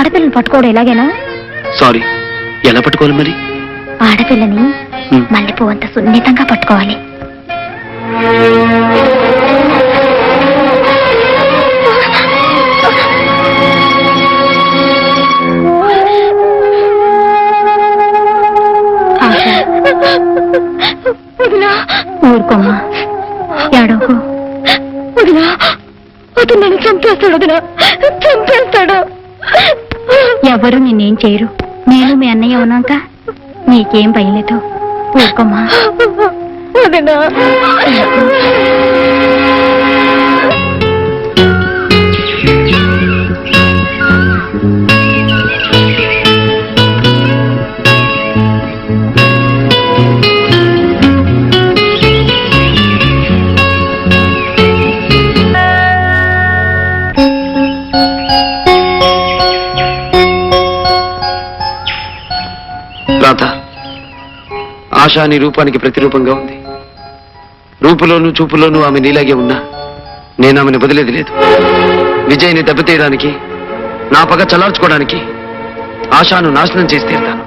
ఆడపిల్లని పట్టుకోవడం ఎలాగేనా? సారీ, ఎలా పట్టుకోవాలి మరి? ఆడపిల్లని మల్లెపువ్వు అంత సున్నితంగా పట్టుకోవాలి. ఊరుకోమ్మా, ఏడవకు. అతను నన్ను చంపేస్తాడు, వదినా, చంపేస్తాడు. ఎవరు నిన్నేం చేయరు. నేను మీ అన్నయ్య ఉన్నాక నీకేం భయలేదు. ఊరుకోమ్మా. వదినా, ఆశా నీ రూపానికి ప్రతిరూపంగా ఉంది. రూపులోనూ చూపులోనూ ఆమె నీలాగే ఉన్నా నేను ఆమెను వదిలేది లేదు. విజయ్ని దెబ్బతీయడానికి, నా పగ చల్లార్చుకోవడానికి ఆశాను నాశనం చేసి తీరుతాను.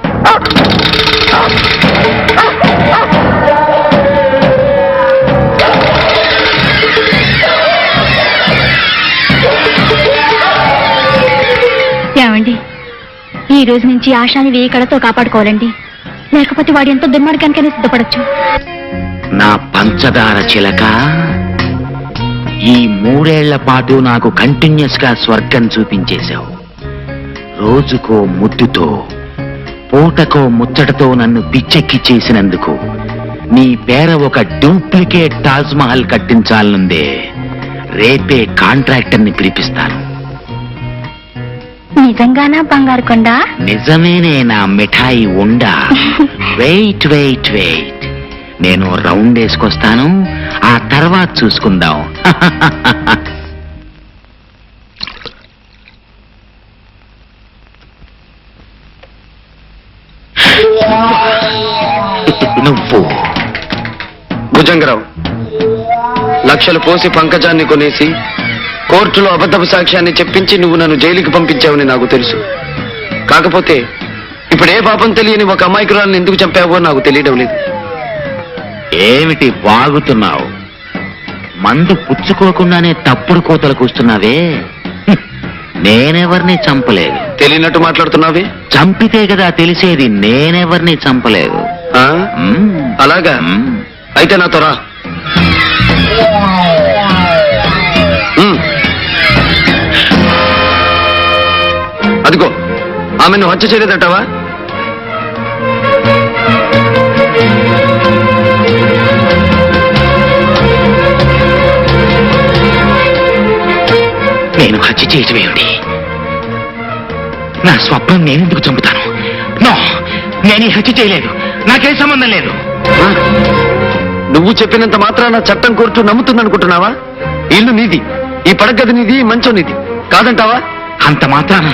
ఏమండి, ఈ రోజు నుంచి ఆశాని వేయి కళతో కాపాడుకోవాలండి. లేకపోతే వాడు ఎంతో దుర్మార్గానికైనా సిద్ధపడచ్చు. నా పంచదార చిలక, ఈ 3 ఏళ్ల పాటు నాకు కంటిన్యూస్ గా స్వర్గం చూపించేశావు. రోజుకో ముద్దుతో, పూటకో ముచ్చటతో నన్ను పిచ్చెక్కి చేసినందుకు నీ పేర ఒక డూప్లికేట్ తాజ్ మహల్ కట్టించాలనుందే. రేపే కాంట్రాక్టర్ని పిలిపిస్తాను. నిజంగానా బంగారు కొండ? నిజమేనే నా మిఠాయి ఉండా. వెయిట్ వెయిట్ వెయిట్, నేను రౌండ్ వేసుకొస్తాను, ఆ తర్వాత చూసుకుందాం. నువ్వు భుజంగరావు, లక్షలు పోసి పంకజాన్ని కొనేసి కోర్టులో అబద్ధపు సాక్ష్యాన్ని చెప్పించి నువ్వు నన్ను జైలుకి పంపించావని నాకు తెలుసు. కాకపోతే ఇప్పుడు ఏ పాపం తెలియని ఒక అమాయకురాలను ఎందుకు చంపావో నాకు తెలియడం లేదు. ఏమిటి వాగుతున్నావు? మందు పుచ్చుకోకుండానే తప్పుడు కోతలు కూస్తున్నావే. నేనెవరిని చంపలేదు. తెలియనట్టు మాట్లాడుతున్నావే. చంపితే కదా తెలిసేది. నేనెవరిని చంపలేదు. అలాగా? అయితే నాతో రా. అదిగో, ఆమెను హత్య చేయలేదంటావా? నేను హత్య చేయటమేమిటి? నా స్వప్నం నేనెందుకు చంపుతాను? నో, నేను హత్య చేయలేదు. నాకేం సంబంధం లేదు. నువ్వు చెప్పినంత మాత్రాన చట్టం కోర్టు నమ్ముతుందనుకుంటున్నావా? ఇల్లు నీది, ఈ పడగది నీది, మంచం నీది కాదంటావా? అంత మాత్రాన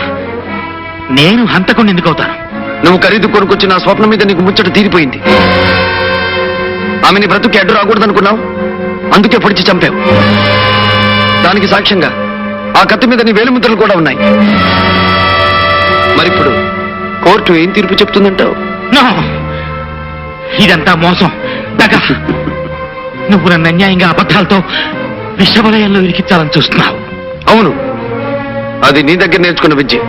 నేను హంతకుండా ఎందుకు అవుతాను? నువ్వు ఖరీదు కొనుక్కొచ్చి నా స్వప్నం మీద నీకు ముచ్చట తీరిపోయింది. ఆమెని బ్రతుకి అడ్డు రాకూడదనుకున్నావు, అందుకే పొడిచి చంపావు. దానికి సాక్ష్యంగా ఆ కత్తి మీద నీ వేలిముద్రలు కూడా ఉన్నాయి. మరిప్పుడు కోర్టు ఏం తీర్పు చెప్తుందంటావు? ఇదంతా మోసం, దగ. నువ్వు నన్ను అన్యాయంగా అబద్ధాలతో విషవలయంలో ఇరికించాలని చూస్తున్నావు. అవును, అది నీ దగ్గర నేర్చుకున్న విద్య.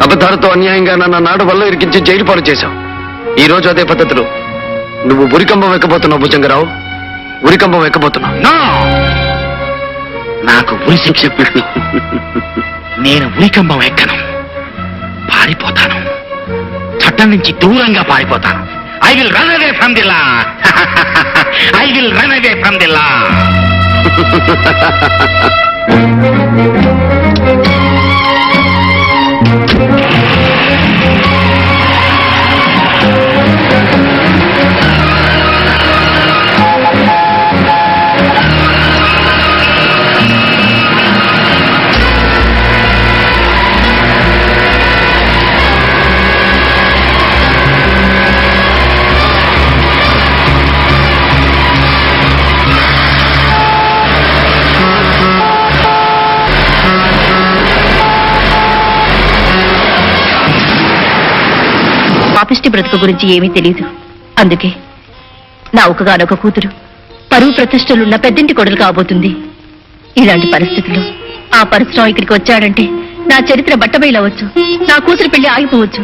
అబద్ధాలతో అన్యాయంగా నన్ను నాడు వల్ల ఇరికించి జైలు పాలు చేశావు. ఈ రోజు అదే పద్ధతిలో నువ్వు ఉరికంబం ఎక్కబోతున్నావు. భుజంగరావు, ఉరికంబం ఎక్కబోతున్నావు. నాకు ఉరి శిక్ష పెట్టు. నేను ఉరికంబం ఎక్కను, పారిపోతాను. చట్టం నుంచి దూరంగా పారిపోతాను. I will run away from the law. I will run away from the law. పాపిష్టి బ్రతుకు గురించి ఏమీ తెలియదు. అందుకే నా ఒకగానొక కూతురు పరువు ప్రతిష్టలున్న పెద్దింటి కొడులు కాబోతుంది. ఇలాంటి పరిస్థితుల్లో ఆ పరశురావు ఇక్కడికి వచ్చాడంటే నా చరిత్ర బట్టబయలవచ్చు, నా కూతురు పెళ్లి ఆగిపోవచ్చు.